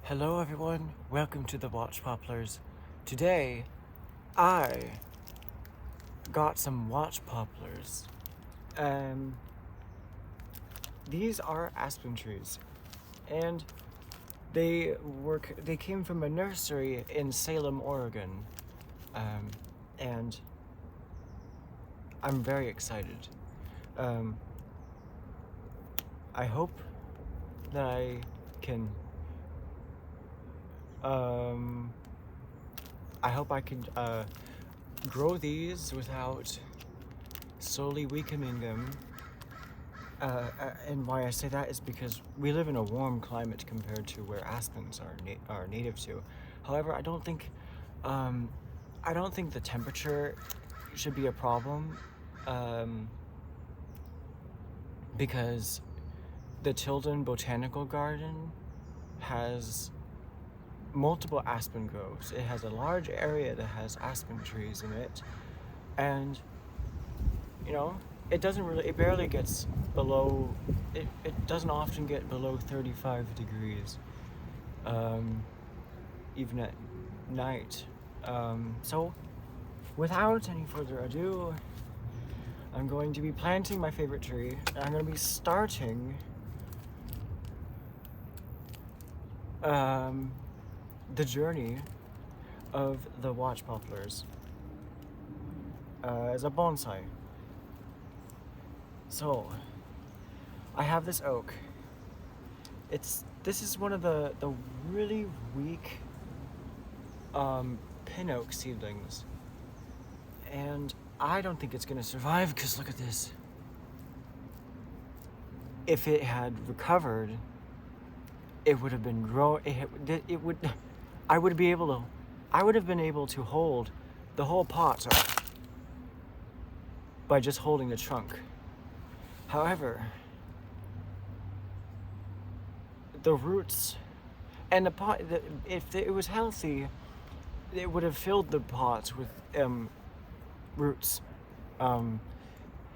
Hello everyone, welcome to the Watch Poplars. Today, I got some watch poplars. These are aspen trees, and they came from a nursery in Salem, Oregon, and I'm very excited. I hope that I can grow these without slowly weakening them. And why I say that is because we live in a warm climate compared to where aspens are native to. However, I don't think the temperature should be a problem, because the Tilden Botanical Garden has multiple aspen groves. It has a large area that has aspen trees in it, and it barely gets below, it doesn't often get below 35 degrees, even at night. So without any further ado, I'm going to be planting my favorite tree, and I'm going to be starting the journey of the watch poplars as a bonsai. So I have this oak. This is one of the really weak pin oak seedlings, and I don't think it's gonna survive, because look at this. If it had recovered, it would have been I would have been able to hold the whole pot up by just holding the trunk. However, the roots and the pot, if it was healthy, it would have filled the pot with roots.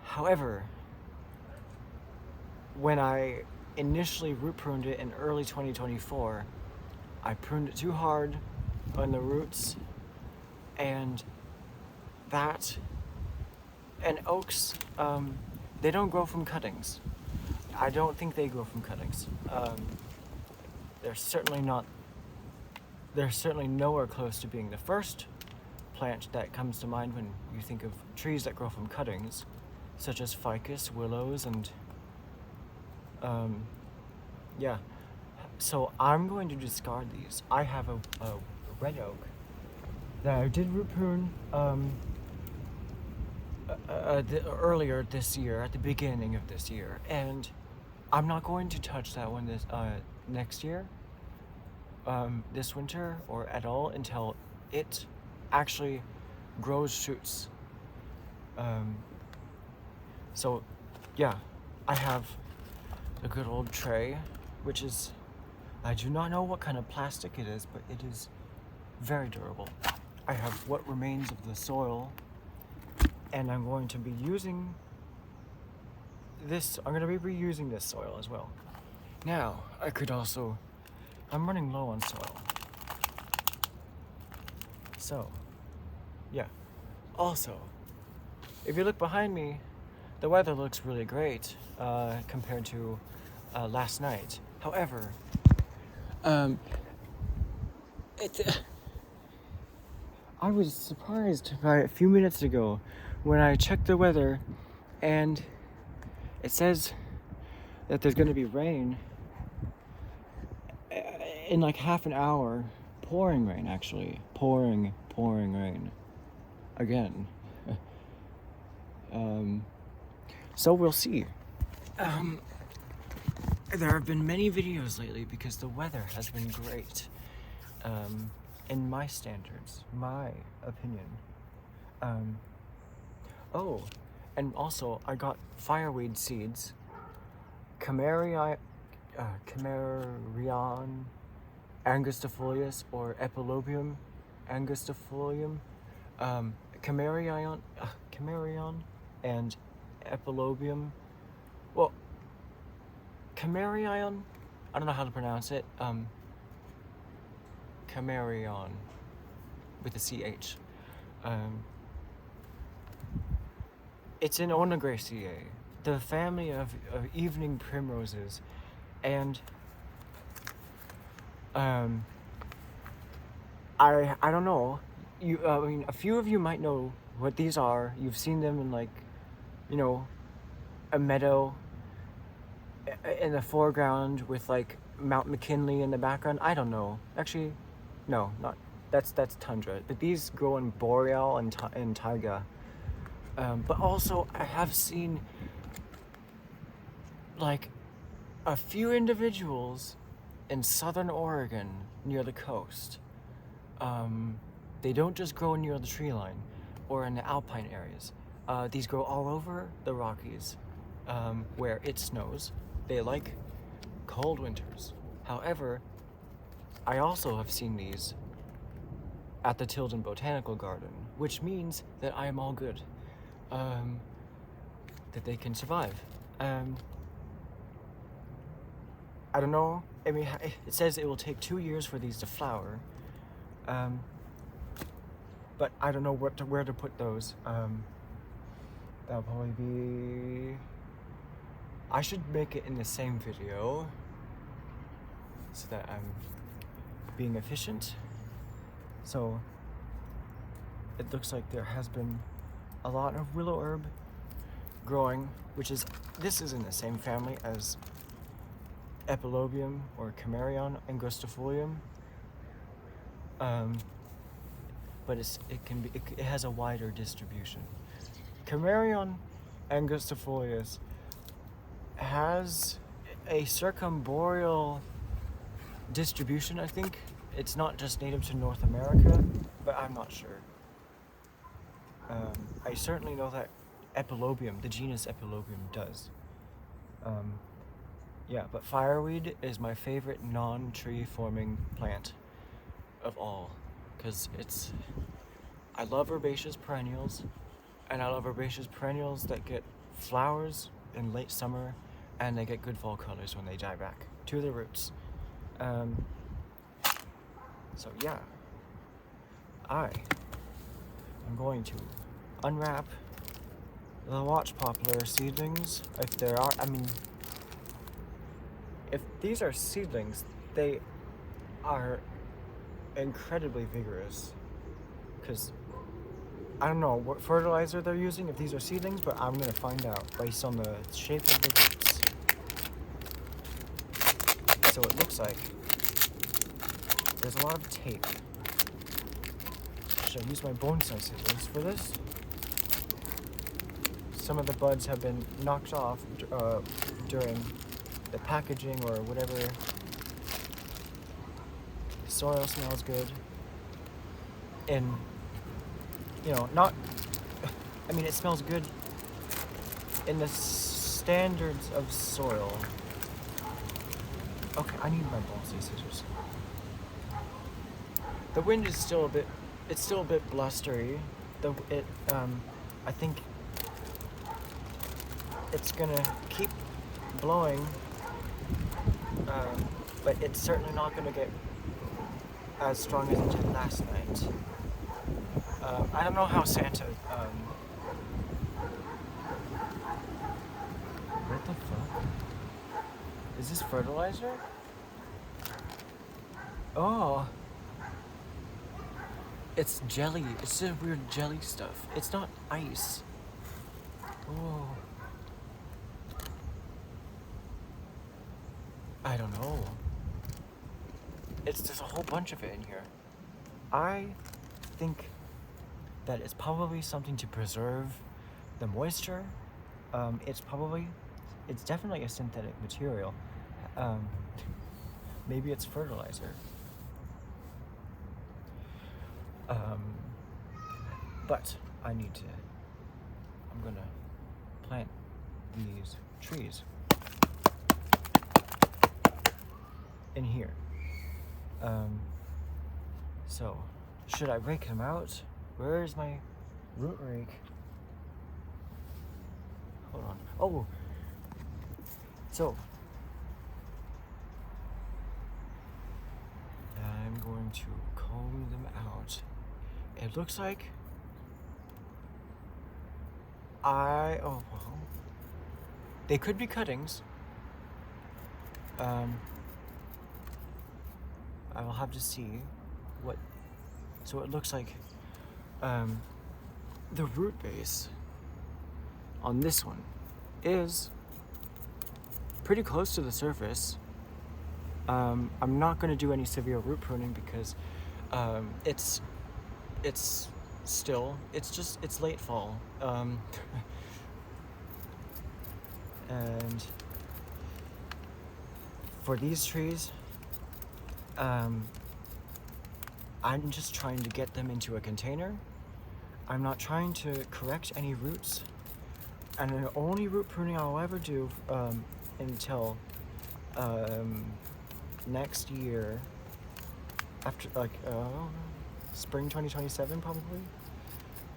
However, when I initially root pruned it in early 2024, I pruned it too hard on the roots, and oaks, they don't grow from cuttings. I don't think they grow from cuttings. They're certainly nowhere close to being the first plant that comes to mind when you think of trees that grow from cuttings, such as ficus, willows, and yeah. So I'm going to discard these. I have a red oak that I did root prune earlier this year, at the beginning of this year, and I'm not going to touch that one next year, this winter, or at all, until it actually grows shoots. So yeah, I have a good old tray, which is, I do not know what kind of plastic it is, but it is very durable. I have what remains of the soil, and I'm going to be using this. I'm going to be reusing this soil as well. Now, I'm running low on soil. So, yeah. Also, if you look behind me, the weather looks really great compared to last night. However, I was surprised by a few minutes ago when I checked the weather, and it says that there's going to be rain in like half an hour. Pouring rain, actually. Pouring rain. Again. So we'll see. There have been many videos lately because the weather has been great. In my standards, my opinion. Oh, and also I got fireweed seeds. Camerion angustifolius, or Epilobium angustifolium. Camerion and Epilobium. Well, Camerion, I don't know how to pronounce it. Camerion, with a CH. It's in Onagraceae, the family of evening primroses, and I don't know. I mean, a few of you might know what these are. You've seen them in, like, you know, a meadow in the foreground with, like, Mount McKinley in the background. I don't know. Actually, no, not that's tundra. But these grow in boreal and taiga. But also, I have seen, like, a few individuals in southern Oregon near the coast. They don't just grow near the tree line or in the alpine areas. These grow all over the Rockies, where it snows. They like cold winters. However, I also have seen these at the Tilden Botanical Garden, which means that I am all good. That they can survive. I don't know. I mean, it says it will take 2 years for these to flower. But I don't know where to put those. That'll probably be... I should make it in the same video so that I'm being efficient. So it looks like there has been a lot of willow herb growing, this is in the same family as Epilobium or Camerion angustifolium. But it has a wider distribution. Camerion angustifolius has a circumboreal distribution, I think. It's not just native to North America, but I'm not sure. I certainly know that Epilobium, the genus Epilobium, does. Yeah, but fireweed is my favorite non-tree forming plant of all, because I love herbaceous perennials, and I love herbaceous perennials that get flowers in late summer, and they get good fall colors when they die back to the roots. So yeah, I'm going to unwrap the watch poplar seedlings, if there are. I mean, if these are seedlings, they are incredibly vigorous, because I don't know what fertilizer they're using if these are seedlings, but I'm gonna find out based on the shape of the roots. So it looks like there's a lot of tape. Should I use my bonsai scissors for this? Some of the buds have been knocked off during the packaging or whatever. The soil smells good. And, you know, I mean, it smells good in the standards of soil. Okay, I need my bonsai scissors. The wind is still a bit blustery. I think it's gonna keep blowing, but it's certainly not gonna get as strong as it did last night. I don't know how Santa, what the fuck? Is this fertilizer? Oh. It's jelly. It's just weird jelly stuff. It's not ice. Oh. I don't know. There's a whole bunch of it in here. I think that it's probably something to preserve the moisture. It's definitely a synthetic material. Maybe it's fertilizer. But I'm gonna plant these trees in here. So, should I rake them out? Where's my root rake? Hold on. Oh! So, I'm going to comb them out. It looks like oh well, they could be cuttings. I will have to see what. So it looks like the root base on this one is pretty close to the surface. I'm not going to do any severe root pruning because it's late fall. And for these trees, I'm just trying to get them into a container. I'm not trying to correct any roots. And the only root pruning I'll ever do until next year, after spring 2027 probably,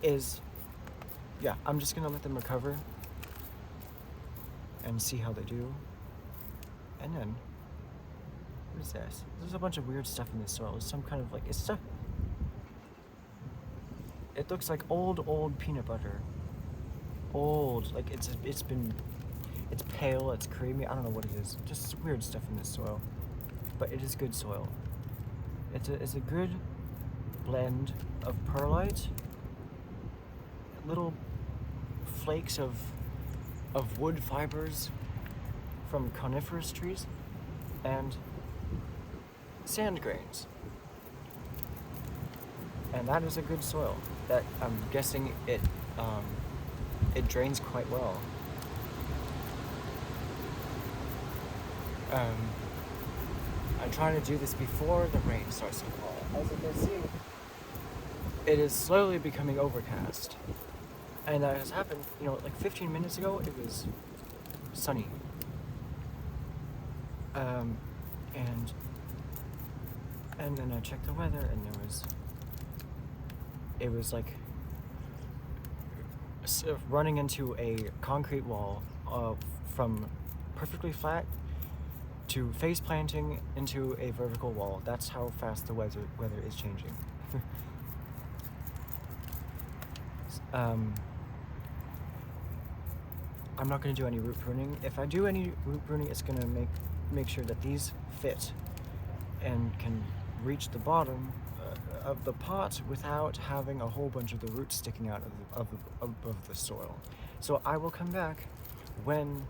is, yeah, I'm just gonna let them recover and see how they do. And then, what is this? There's a bunch of weird stuff in this soil. It's some kind of it's stuff. It looks like old peanut butter. Old, like it's pale, it's creamy, I don't know what it is. Just weird stuff in this soil. But it is good soil. It's a good blend of perlite, little flakes of wood fibers from coniferous trees, and sand grains. And that is a good soil. That I'm guessing it drains quite well. I'm trying to do this before the rain starts to fall. As you can see, it is slowly becoming overcast. And that has happened, like 15 minutes ago, it was sunny. And then I checked the weather, and it was like running into a concrete wall from perfectly flat to face planting into a vertical wall. That's how fast the weather is changing. I'm not going to do any root pruning. If I do any root pruning, it's going to make sure that these fit and can reach the bottom of the pot without having a whole bunch of the roots sticking out of the soil. So I will come back when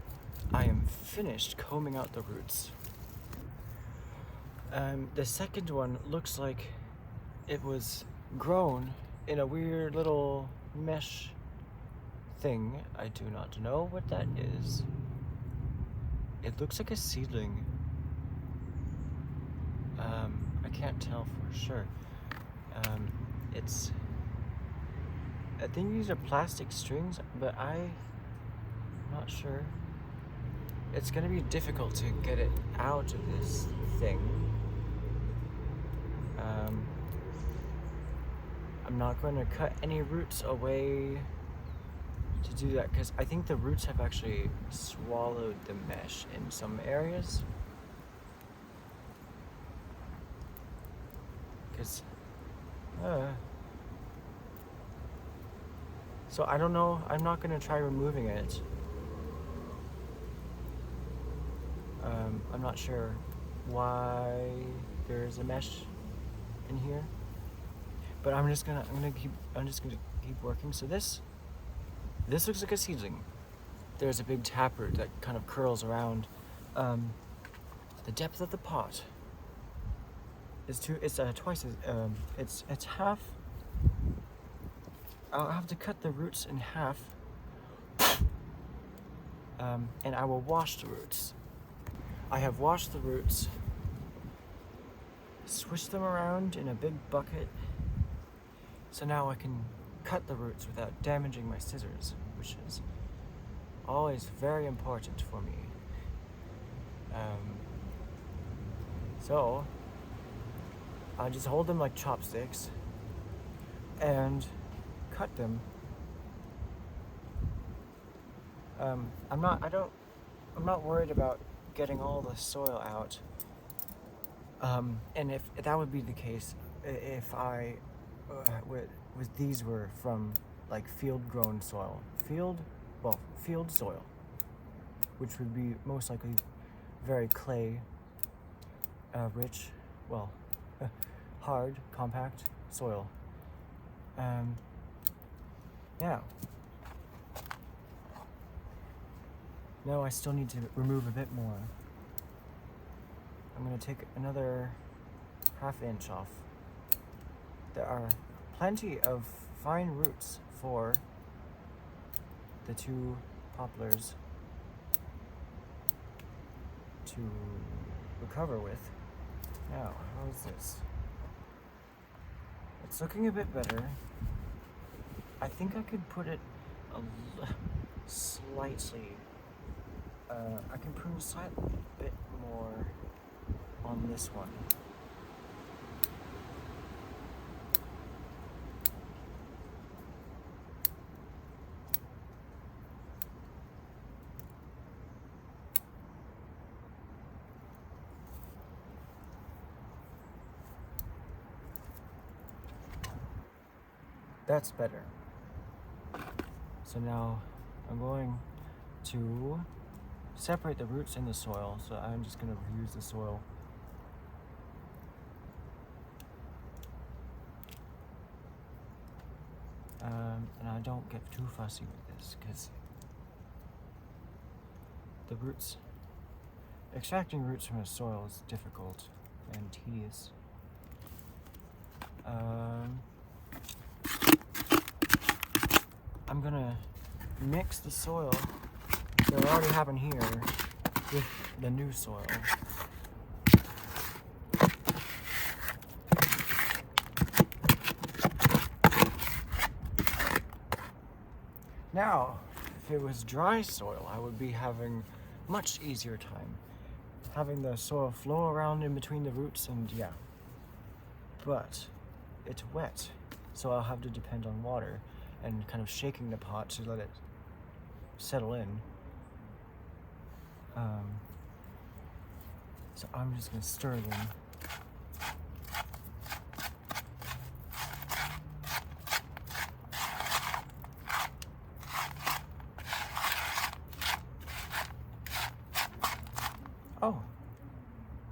I am finished combing out the roots. The second one looks like it was grown in a weird little mesh thing. I do not know what that is. It looks like a seedling. I can't tell for sure. I think these are plastic strings, but I'm not sure. It's gonna be difficult to get it out of this thing. I'm not going to cut any roots away to do that, because I think the roots have actually swallowed the mesh in some areas. So I don't know, I'm not going to try removing it. I'm not sure why there's a mesh in here, but I'm just gonna keep working. So this looks like a seedling. There's a big taproot that kind of curls around. The depth of the pot is twice as it's half. I'll have to cut the roots in half, and I will wash the roots. I have washed the roots, switched them around in a big bucket, so now I can cut the roots without damaging my scissors, which is always very important for me. So I just hold them like chopsticks and cut them. I'm not worried about getting all the soil out. And if that would be the case, if I, these were from like field-grown soil, field soil, which would be most likely very clay, rich, hard, compact soil. Yeah. No, I still need to remove a bit more. I'm gonna take another ½ inch off. There are plenty of fine roots for the 2 poplars to recover with. Now, how is this? It's looking a bit better. I think I could put it slightly. I can prune slightly a bit more on this one. That's better. So now I'm going to separate the roots in the soil, so I'm just going to reuse the soil. And I don't get too fussy with this because the roots, extracting roots from a soil is difficult and tedious. I'm gonna mix the soil that I already have in here with the new soil. Now, if it was dry soil, I would be having much easier time having the soil flow around in between the roots, and yeah. But it's wet, so I'll have to depend on water and kind of shaking the pot to let it settle in. So I'm just gonna stir it in.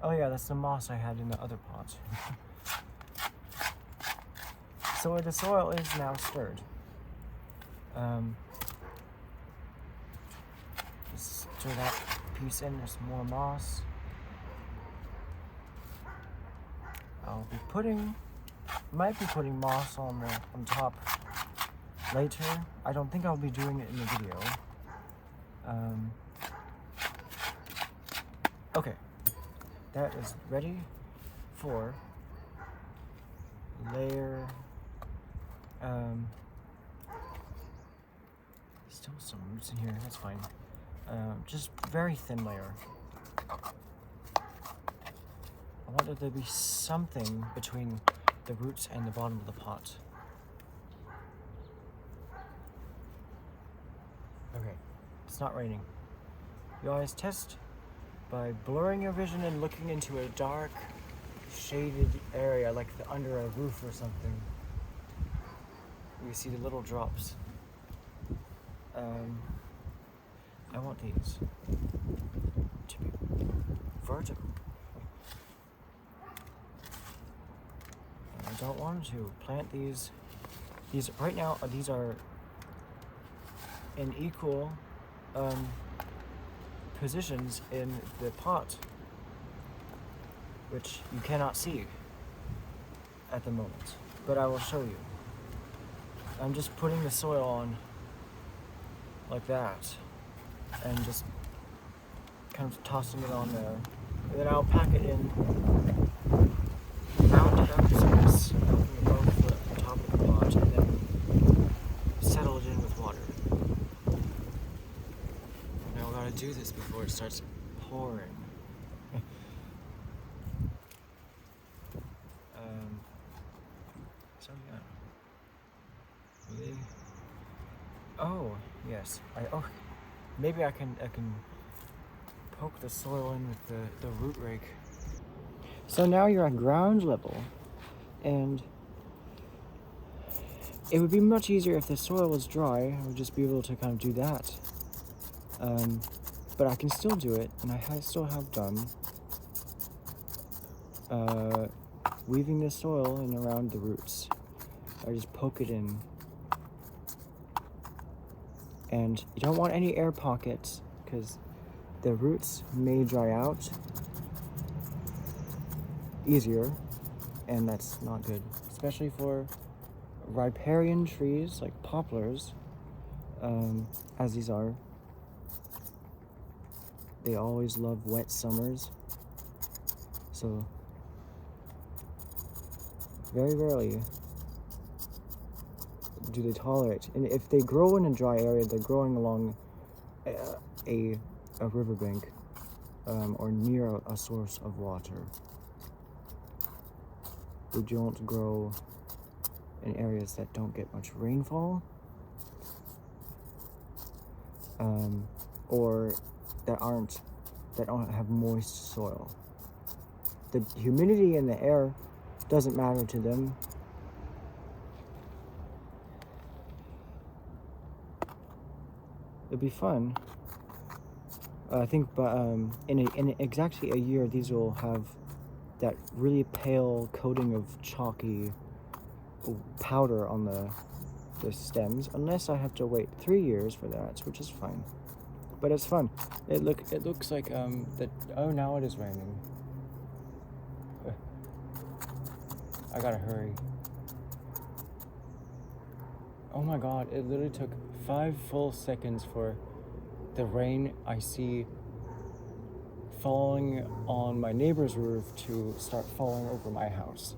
Oh yeah, that's the moss I had in the other pot. So the soil is now stirred. Just stir that piece in, there's more moss. Might be putting moss on top later. I don't think I'll be doing it in the video. Okay, that is ready for layer. Still some roots in here, that's fine. Just very thin layer. I want there to be something between the roots and the bottom of the pot. Okay, it's not raining. You always test by blurring your vision and looking into a dark, shaded area, like under a roof or something. You see the little drops. I want these to be vertical. I don't want to plant these. These right now, these are in equal positions in the pot, which you cannot see at the moment, but I will show you. I'm just putting the soil on like that and just kind of tossing it on there, and then I'll pack it in about half the space above the top of the pot, and then settle it in with water. Now we gotta do this before it starts pouring. So yeah. Really? Oh yes. Maybe I can poke the soil in with the root rake. So now you're at ground level, and it would be much easier if the soil was dry. I would just be able to kind of do that. But I can still do it, and I still have done weaving the soil in around the roots. I just poke it in. And you don't want any air pockets, because the roots may dry out easier, and that's not good, especially for riparian trees like poplars, as these are. They always love wet summers, so very rarely do they tolerate. And if they grow in a dry area, they're growing along a riverbank or near a source of water. They don't grow in areas that don't get much rainfall, or that don't have moist soil. The humidity in the air doesn't matter to them. It'd be fun. I think, but in exactly a year, these will have that really pale coating of chalky powder on the stems, unless I have to wait 3 years for that, which is fine. But it's fun. It looks like that. Oh, now it is raining. I gotta hurry. Oh my god! It literally took 5 full seconds for the rain I see falling on my neighbor's roof to start falling over my house.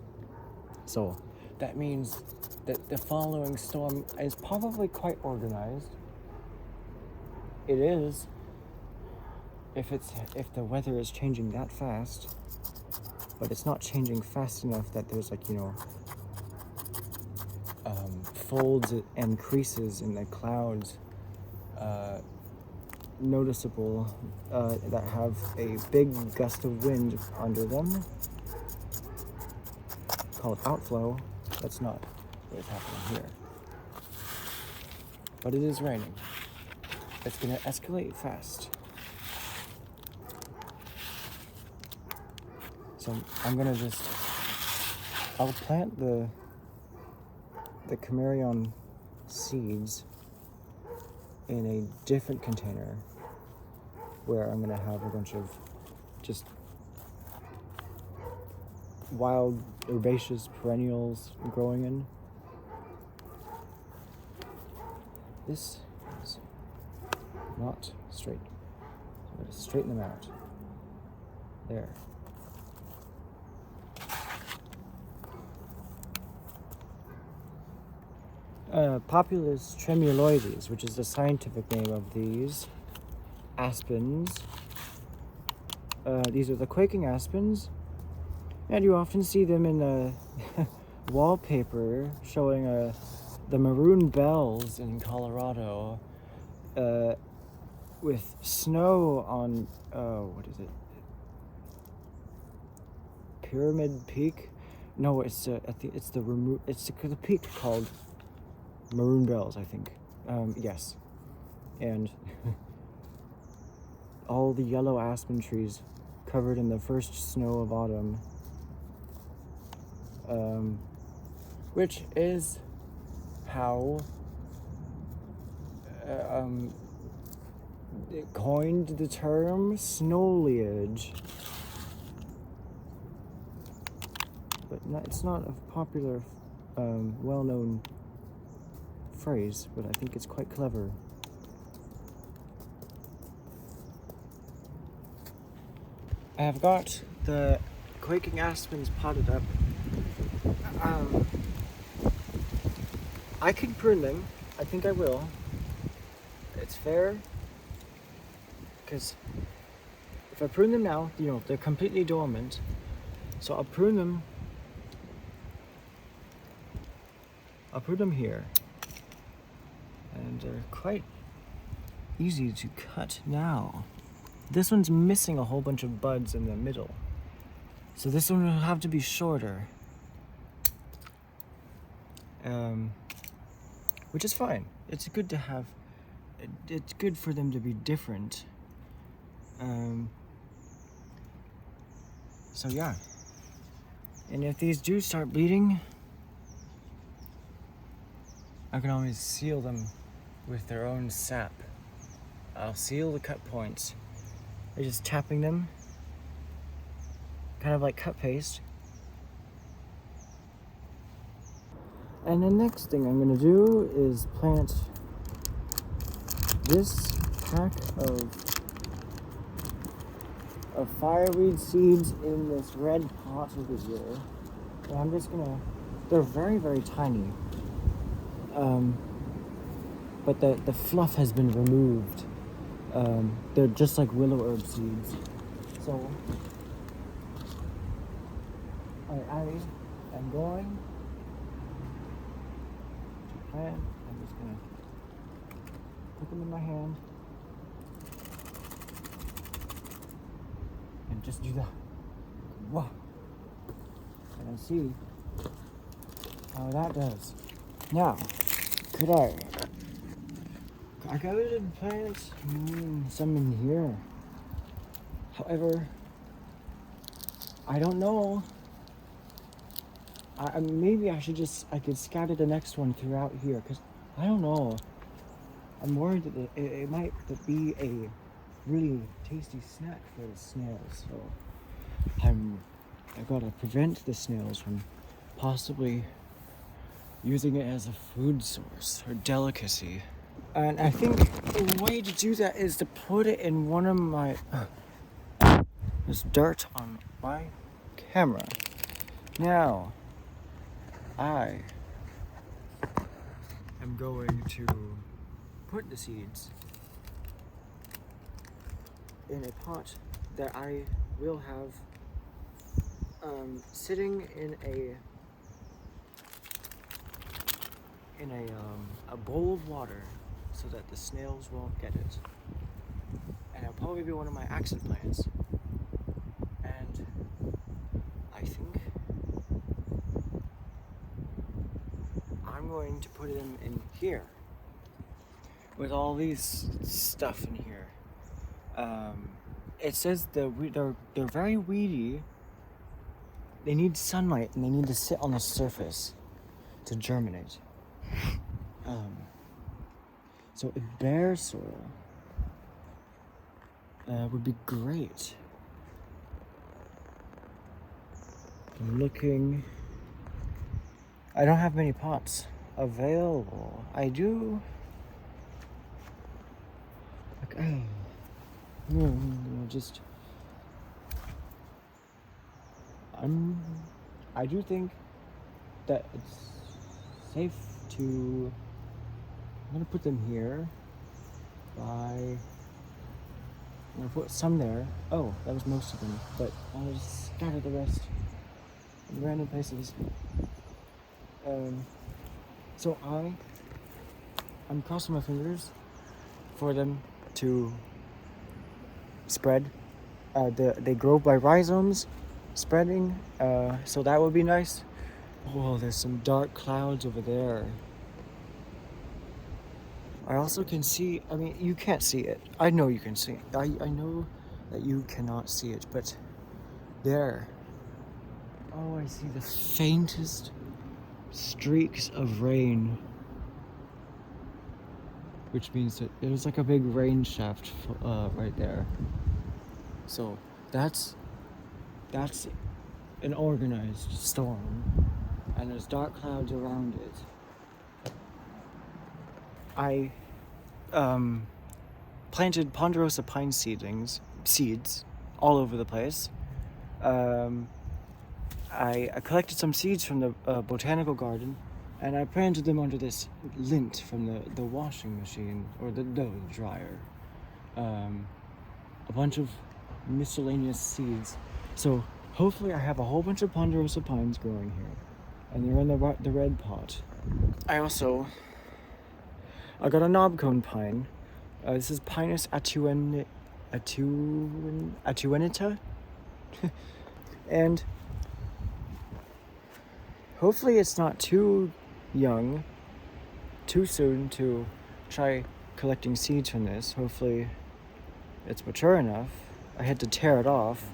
So that means that the following storm is probably quite organized. It is, if the weather is changing that fast, but it's not changing fast enough that there's folds and creases in the clouds noticeable that have a big gust of wind under them called outflow. That's not what is happening here, but it is raining. It's gonna escalate fast. So I'm gonna I'll plant the Camarion seeds in a different container where I'm gonna have a bunch of just wild herbaceous perennials growing in. This is not straight. I'm going to straighten them out. There. Populus tremuloides, which is the scientific name of these aspens. These are the quaking aspens, and you often see them in the wallpaper showing the maroon bells in Colorado with snow on, what is it? Pyramid Peak? No, it's I think it's the peak called Maroon Bells, I think. Yes. And all the yellow aspen trees covered in the first snow of autumn. Which is how it coined the term snowleage. But it's not a popular, well-known phrase, but I think it's quite clever. I have got the quaking aspens potted up. I can prune them. I think I will. It's fair, because if I prune them now, they're completely dormant. So I'll prune them. I'll prune them here. And they're quite easy to cut now. This one's missing a whole bunch of buds in the middle. So this one will have to be shorter. Which is fine. It's good to have, it's good for them to be different. So yeah. And if these do start bleeding, I can always seal them with their own sap. I'll seal the cut points by just tapping them, kind of like cut paste. And the next thing I'm gonna do is plant this pack of fireweed seeds in this red pot over here. And I'm just gonna, they're very, very tiny. But the fluff has been removed. They're just like willow herb seeds. So, I'm going to plant. I'm just gonna put them in my hand and just do that. Wow. And I see how that does. Now, could I go ahead and plant some in here? However, I don't know. Maybe I could scatter the next one throughout here, because I don't know. I'm worried that it might be a really tasty snack for the snails. So I gotta prevent the snails from possibly using it as a food source or delicacy. And I think the way to do that is to put it in one of my there's dirt on my camera. Now I am going to put the seeds in a pot that I will have sitting in a bowl of water so that the snails won't get it. And it'll probably be one of my accent plants. And I think I'm going to put them in here with all these stuff in here. It says they're very weedy. They need sunlight and they need to sit on the surface to germinate. So a bare soil would be great. I'm looking. I don't have many pots available. I do. Okay. Just. I do think that it's safe to. I'm gonna put them here. I'm gonna put some there. Oh, that was most of them, but I'll just scatter the rest in random places. So I'm crossing my fingers for them to spread. They grow by rhizomes spreading, so that would be nice. Oh, there's some dark clouds over there. I also can see, I mean, you can't see it. I know you can see it. I know that you cannot see it, but there. Oh, I see the faintest streaks of rain. Which means that it was like a big rain shaft right there. So that's an organized storm. And there's dark clouds around it. I planted ponderosa pine seeds all over the place. I collected some seeds from the botanical garden, and I planted them under this lint from the washing machine, or the dryer. A bunch of miscellaneous seeds. So hopefully I have a whole bunch of ponderosa pines growing here, and they're in the red pot. I got a knobcone pine. This is Pinus atuenita. And hopefully it's not too young, too soon to try collecting seeds from this. Hopefully it's mature enough. I had to tear it off.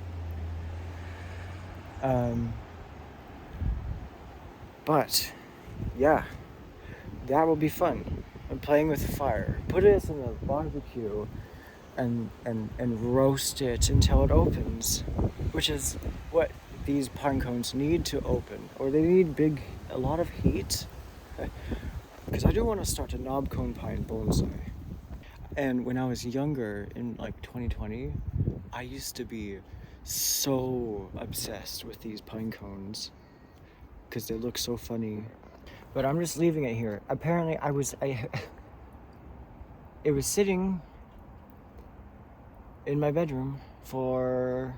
But yeah, that will be fun. I'm playing with fire. Put it in a barbecue and roast it until it opens, which is what these pine cones need to open, or they need a lot of heat. Because I do want to start a knob cone pine bonsai. And when I was younger, in like 2020, I used to be so obsessed with these pine cones because they look so funny. But I'm just leaving it here. Apparently, it was sitting in my bedroom for,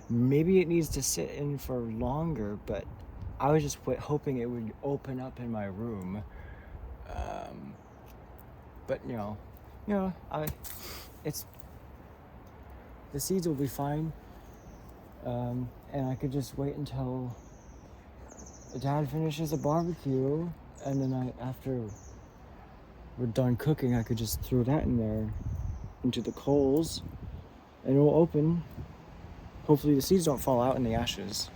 maybe it needs to sit in for longer, but I was just hoping it would open up in my room. But the seeds will be fine, and I could just wait until Dad finishes a barbecue, and then after we're done cooking, I could just throw that in there into the coals, and it will open. Hopefully the seeds don't fall out in the ashes.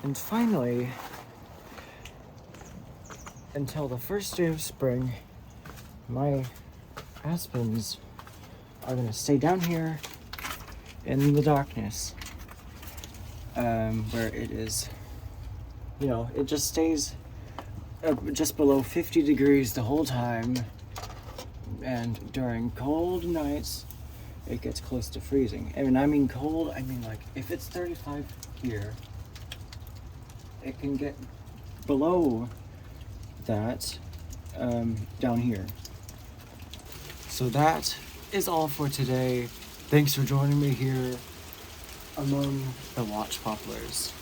And finally, until the first day of spring, my aspens are gonna stay down here in the darkness, where it is, it just stays just below 50 degrees the whole time, and during cold nights it gets close to freezing. And when I mean cold, I mean like if it's 35 here, it can get below that down here. So that is all for today. Thanks for joining me here among the watch poplars.